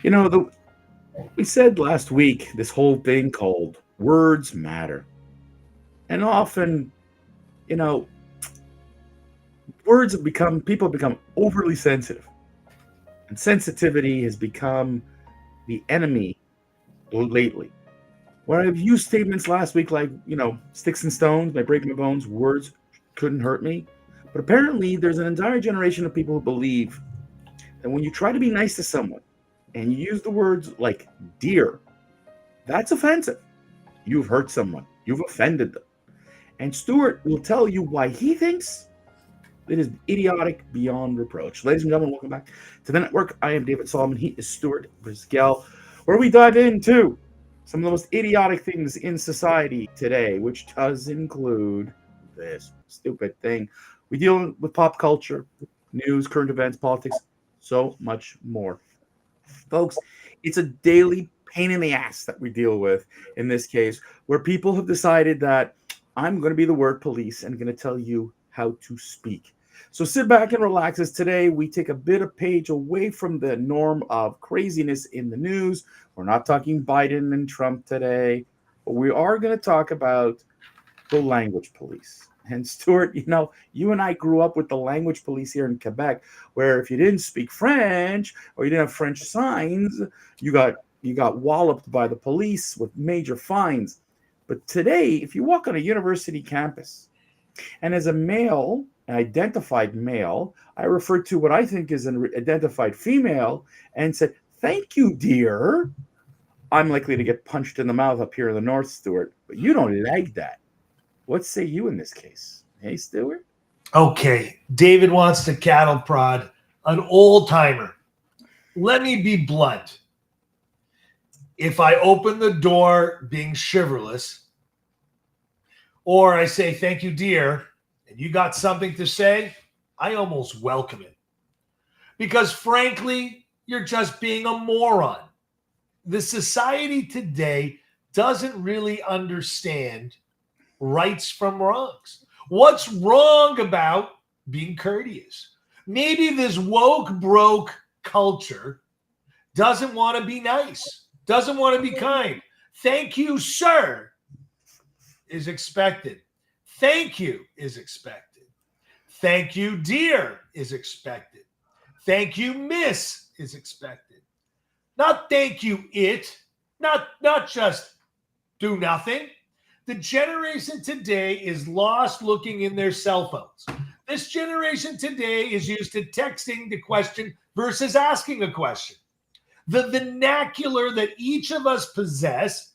The we said last week this whole thing called words matter. And often, you know, words have become people have become overly sensitive. And sensitivity has become the enemy lately. Where I've used statements last week like, sticks and stones may break my bones, words couldn't hurt me. But apparently there's an entire generation of people who believe that when you try to be nice to someone and you use the words like dear, that's offensive. You've hurt someone. You've offended them. And Stuart will tell you why he thinks it is idiotic beyond reproach. Ladies and gentlemen, welcome back to the network. I am David Solomon. He is Stuart Brisgell, where we dive into some of the most idiotic things in society today, which does include this stupid thing. We deal with pop culture, news, current events, politics, so much more. Folks, it's a daily pain in the ass that we deal with in this case, where people have decided that I'm going to be the word police and going to tell you how to speak. So sit back and relax as today we take a bit of page away from the norm of craziness in the news. We're not talking Biden and Trump today, but we are going to talk about the language police. And Stuart, you and I grew up with the language police here in Quebec, where if you didn't speak French or you didn't have French signs, you got walloped by the police with major fines. But today, if you walk on a university campus, and as a male, an identified male, I refer to what I think is an identified female and said, "Thank you, dear," I'm likely to get punched in the mouth up here in the north, Stuart. But you don't like that. What say you in this case? Hey, Stuart? Okay, David wants to cattle prod an old timer. Let me be blunt. If I open the door being chivalrous, or I say, "Thank you, dear," and you got something to say, I almost welcome it. Because frankly, you're just being a moron. The society today doesn't really understand rights from wrongs. What's wrong about being courteous? Maybe this woke broke culture doesn't want to be nice, doesn't want to be kind. "Thank you, sir," is expected. "Thank you" is expected. "Thank you, dear" is expected. "Thank you, miss" is expected. Not "thank you, it." Not just do nothing. The generation today is lost looking in their cell phones. This generation today is used to texting the question versus asking a question. The vernacular that each of us possess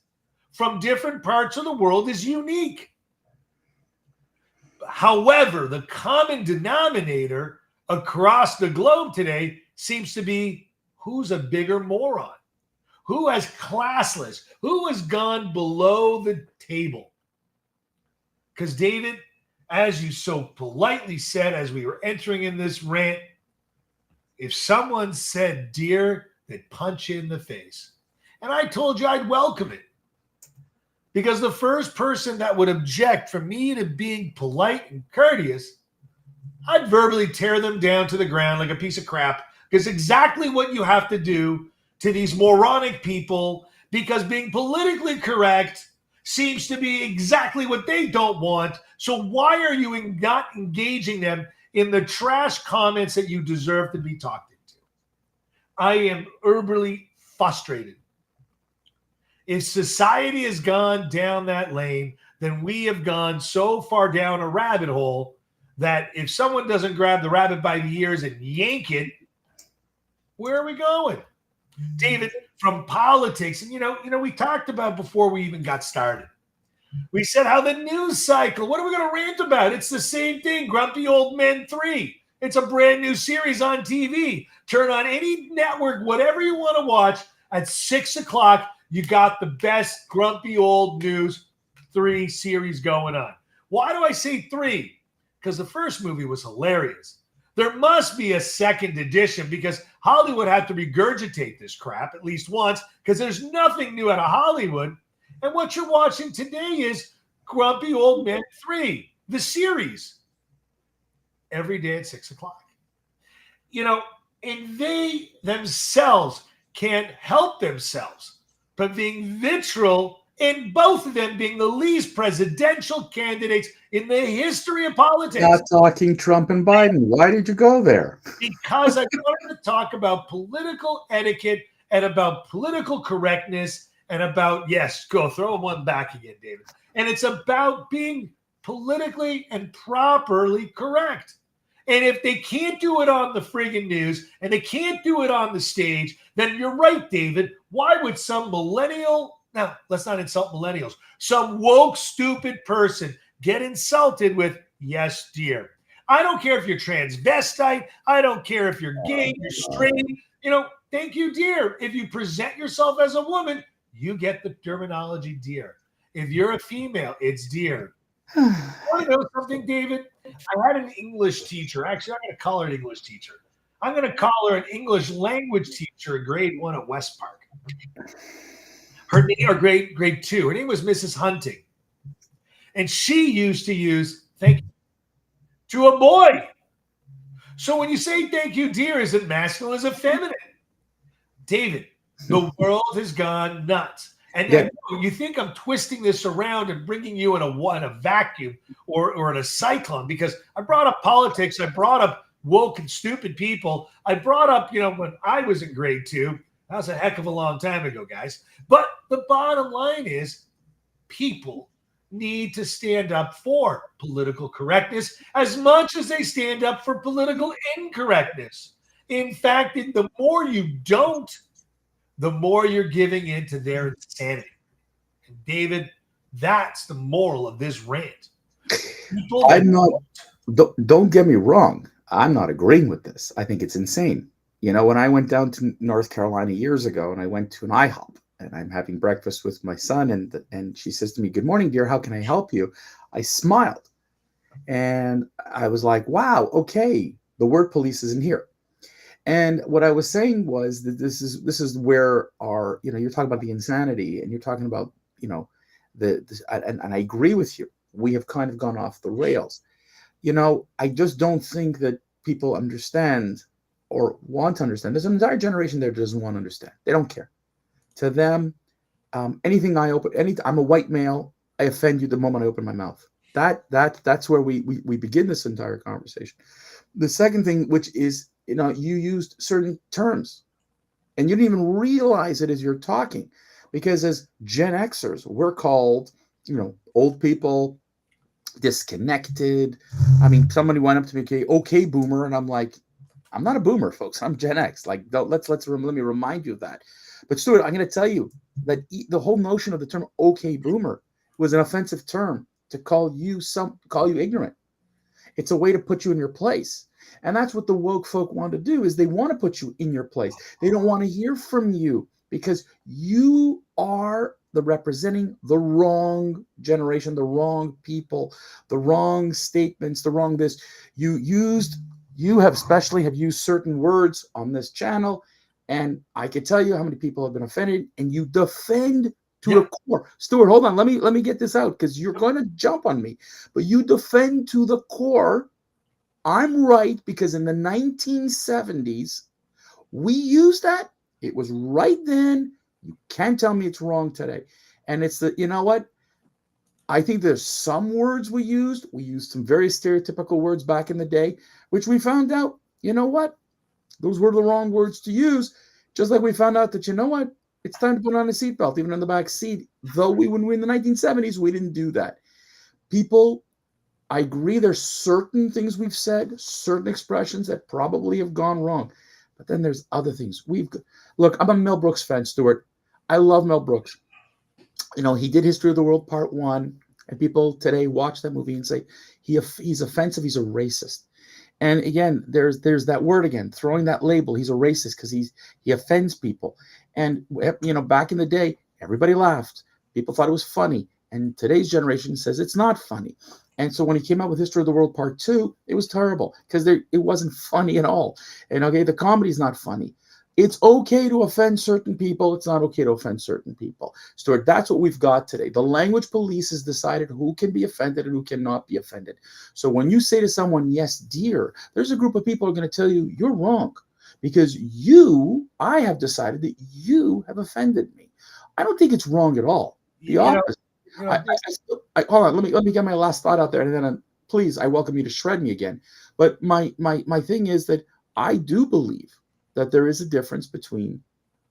from different parts of the world is unique. However, the common denominator across the globe today seems to be who's a bigger moron, who has classless, who has gone below the table. Because David, as you so politely said as we were entering in this rant, if someone said dear, they'd punch you in the face. And I told you I'd welcome it. Because the first person that would object for me to being polite and courteous, I'd verbally tear them down to the ground like a piece of crap. Because exactly what you have to do to these moronic people, because being politically correct seems to be exactly what they don't want. So why are you not engaging them in the trash comments that you deserve to be talked to? I am uberly frustrated. If society has gone down that lane, then we have gone so far down a rabbit hole that if someone doesn't grab the rabbit by the ears and yank it, where are we going? David, from politics, and we talked about before we even got started. We said how the news cycle, what are we going to rant about? It's the same thing, Grumpy Old Men 3. It's a brand new series on TV. Turn on any network, whatever you want to watch, at 6 o'clock, you got the best Grumpy Old News 3 series going on. Why do I say 3? Because the first movie was hilarious. There must be a second edition because Hollywood had to regurgitate this crap at least once because there's nothing new out of Hollywood. And what you're watching today is Grumpy Old Men 3, the series, every day at 6 o'clock. And they themselves can't help themselves but being vitriol, and both of them being the least presidential candidates in the history of politics. Not talking Trump and Biden. Why did you go there? Because I wanted to talk about political etiquette and about political correctness and about, yes, go throw one back again, David. And it's about being politically and properly correct. And if they can't do it on the friggin' news and they can't do it on the stage, then you're right, David. Why would some millennial, now let's not insult millennials, some woke, stupid person get insulted with, yes, dear? I don't care if you're transvestite. I don't care if you're gay, you're straight. Thank you, dear. If you present yourself as a woman, you get the terminology dear. If you're a female, it's dear. You want to know something, David? I had an English teacher. Actually, I'm going to call her an English teacher. I'm going to call her an English language teacher in grade 1 at West Park. Her name, or grade 2. Her name was Mrs. Hunting. And she used to use thank you to a boy. So when you say thank you, dear, is it masculine? Is it feminine? David, the world has gone nuts. And you think I'm twisting this around and bringing you in a vacuum or in a cyclone, because I brought up politics. I brought up woke and stupid people. I brought up, when I was in grade 2. That was a heck of a long time ago, guys. But the bottom line is people need to stand up for political correctness as much as they stand up for political incorrectness. In fact, the more you don't, the more you're giving into their insanity. And David, that's the moral of this rant. Don't get me wrong. I'm not agreeing with this. I think it's insane. When I went down to North Carolina years ago and I went to an IHOP and I'm having breakfast with my son and she says to me, "Good morning, dear. How can I help you?" I smiled and I was like, wow, okay. The word police isn't here. And what I was saying was that this is where our, you're talking about the insanity and you're talking about, and I agree with you. We have kind of gone off the rails. I just don't think that people understand or want to understand. There's an entire generation there that doesn't want to understand. They don't care. To them, anything I'm a white male, I offend you the moment I open my mouth. That's where we begin this entire conversation. The second thing, which is, you used certain terms and you didn't even realize it as you're talking, because as Gen Xers, we're called, old people, disconnected. I mean, somebody went up to me, okay, boomer. And I'm like, I'm not a boomer, folks. I'm Gen X. Like, let me remind you of that. But Stuart, I'm going to tell you that the whole notion of the term okay, boomer was an offensive term to call you ignorant. It's a way to put you in your place. And that's what the woke folk want to do, is they want to put you in your place. They don't want to hear from you because you are representing the wrong generation, the wrong people, the wrong statements, the wrong this. You have used certain words on this channel, and I can tell you how many people have been offended, and you defend to the core. Stuart, hold on. Let me get this out because you're going to jump on me. But you defend to the core. I'm right, because in the 1970s, we used that. It was right then. You can't tell me it's wrong today. And it's you know what? I think there's some words we used. We used some very stereotypical words back in the day, which we found out, you know what? Those were the wrong words to use. Just like we found out that, you know what? It's time to put on a seatbelt, even in the back seat. Though when we were in the 1970s, we didn't do that. People, I agree, there's certain things we've said, certain expressions that probably have gone wrong. But then there's other things. Look, I'm a Mel Brooks fan, Stuart. I love Mel Brooks. He did History of the World Part 1, and people today watch that movie and say he's offensive, he's a racist. And again, there's that word again, throwing that label. He's a racist because he offends people. And back in the day, everybody laughed. People thought it was funny. And today's generation says it's not funny. And so when he came out with History of the World Part 2, it was terrible because it wasn't funny at all. And the comedy's not funny. It's okay to offend certain people. It's not okay to offend certain people. Stuart, that's what we've got today. The language police has decided who can be offended and who cannot be offended. So when you say to someone, yes, dear, there's a group of people who are going to tell you you're wrong because I have decided that you have offended me. I don't think it's wrong at all. The You know, opposite. Hold on. Let me get my last thought out there, and then please, I welcome you to shred me again. But my thing is that I do believe that there is a difference between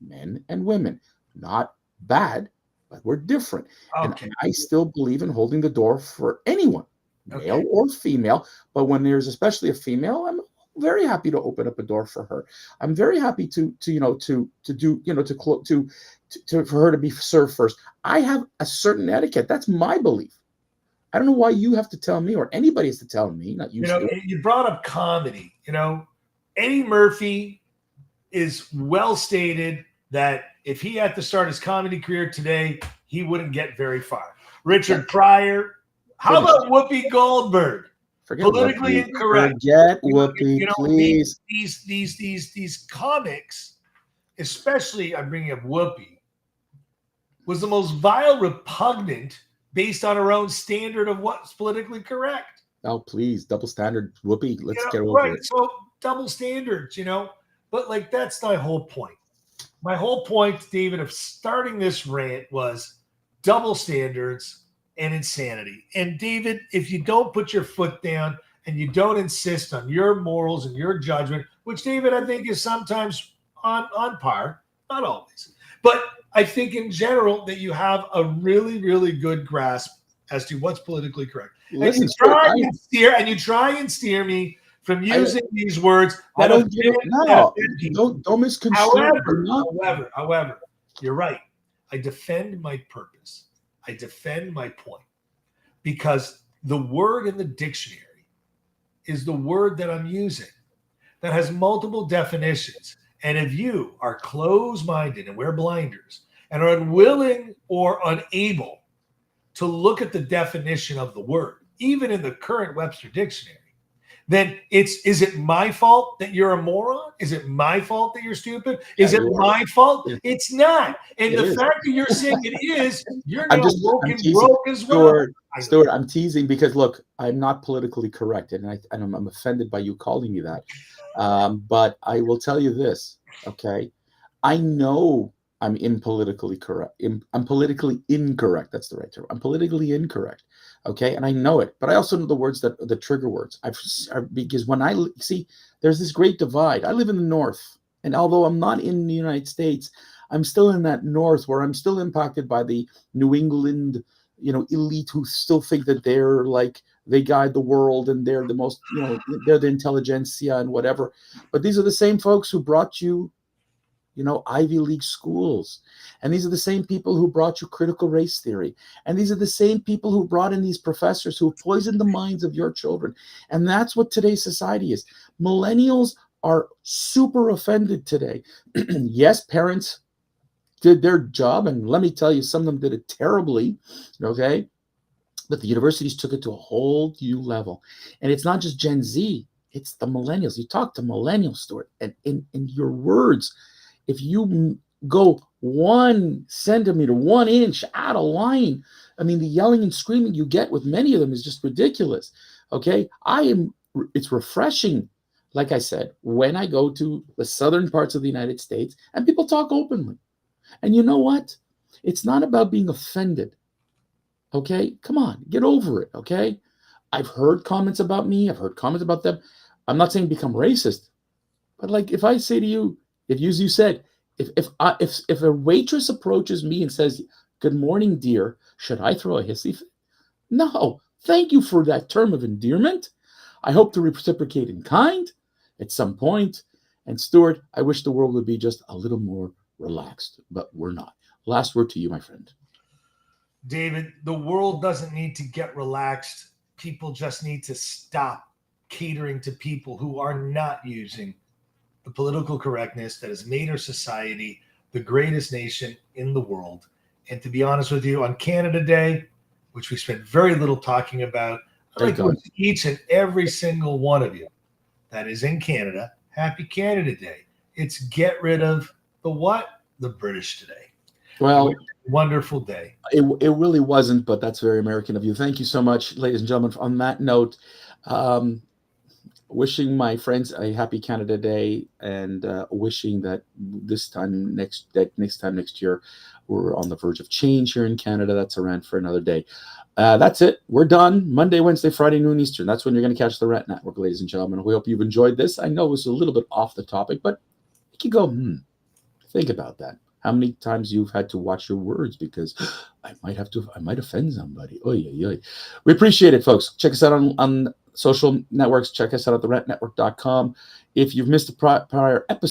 men and women. Not bad, but we're different. okay. And I still believe in holding the door for anyone, male Okay. or female. But when there's especially a female, I'm very happy to open up a door for her. I'm very happy to for her to be served first. I have a certain etiquette. That's my belief. I don't know why you have to tell me, or anybody has to tell me, not you. You brought up comedy. Eddie Murphy is well stated that if he had to start his comedy career today, he wouldn't get very far. Richard Pryor. How about Whoopi Goldberg? Politically incorrect. Forget Whoopi, please. These comics, especially I'm bringing up Whoopi, was the most vile, repugnant, based on her own standard of what's politically correct. Oh, please, double standard, Whoopi. Let's get over it. So double standards, but that's my whole point. My whole point, David, of starting this rant was double standards and insanity. And David, if you don't put your foot down and you don't insist on your morals and your judgment, which David, I think is sometimes on par, not always, but I think in general that you have a really, really good grasp as to what's politically correct. And you try and steer me from using these words. Don't misconstrue. However, you're right. I defend my purpose. I defend my point, because the word in the dictionary is the word that I'm using that has multiple definitions. And if you are closed-minded and wear blinders and are unwilling or unable to look at the definition of the word, even in the current Webster dictionary, then is it my fault that you're a moron? Is it my fault that you're stupid? Is it my fault? It's not. And the fact that you're saying it is, you're now broke as well. Stuart, I'm teasing because, look, I'm not politically correct, and I'm offended by you calling me that. But I will tell you this, okay? I know I'm impolitically correct. I'm politically incorrect. That's the right term. I'm politically incorrect. Okay. And I know it, but I also know the words the trigger words. Because when I see, there's this great divide. I live in the North, and although I'm not in the United States, I'm still in that North where I'm still impacted by the New England, elite who still think that they guide the world and they're the most, they're the intelligentsia and whatever. But these are the same folks who brought you, Ivy League schools. And these are the same people who brought you critical race theory. And these are the same people who brought in these professors who poisoned the minds of your children. And that's what today's society is. Millennials are super offended today. Yes, parents did their job. And let me tell you, some of them did it terribly. Okay. But the universities took it to a whole new level. And it's not just Gen Z, it's the millennials. You talk to millennials, Stuart, and in your words, if you go 1 centimeter, 1 inch out of line, I mean, the yelling and screaming you get with many of them is just ridiculous. Okay. It's refreshing, like I said, when I go to the southern parts of the United States and people talk openly. And you know what? It's not about being offended. Okay. Come on, get over it. Okay. I've heard comments about me. I've heard comments about them. I'm not saying become racist, but if I say to you, if you said, if a waitress approaches me and says, "Good morning, dear," should I throw a hissy fit? No. Thank you for that term of endearment. I hope to reciprocate in kind at some point. And Stuart, I wish the world would be just a little more relaxed, but we're not. Last word to you, my friend. David, the world doesn't need to get relaxed. People just need to stop catering to people who are not using the political correctness that has made our society the greatest nation in the world. And to be honest with you, on Canada Day, which we spent very little talking about, I'd like to wish each and every single one of you that is in Canada, happy Canada Day. It's get rid of the British today. Well, wonderful day. It really wasn't, but that's very American of you. Thank you so much, ladies and gentlemen. On that note, wishing my friends a happy Canada Day, and wishing that next time next year, we're on the verge of change here in Canada. That's a rant for another day. That's it. We're done. Monday, Wednesday, Friday, noon Eastern. That's when you're going to catch the Rant Network, ladies and gentlemen. We hope you've enjoyed this. I know it was a little bit off the topic, but you can go, think about that. How many times you've had to watch your words because I might offend somebody. Oy, oy, oy. We appreciate it, folks. Check us out on social networks. Check us out at therantnetwork.com. If you've missed a prior episode,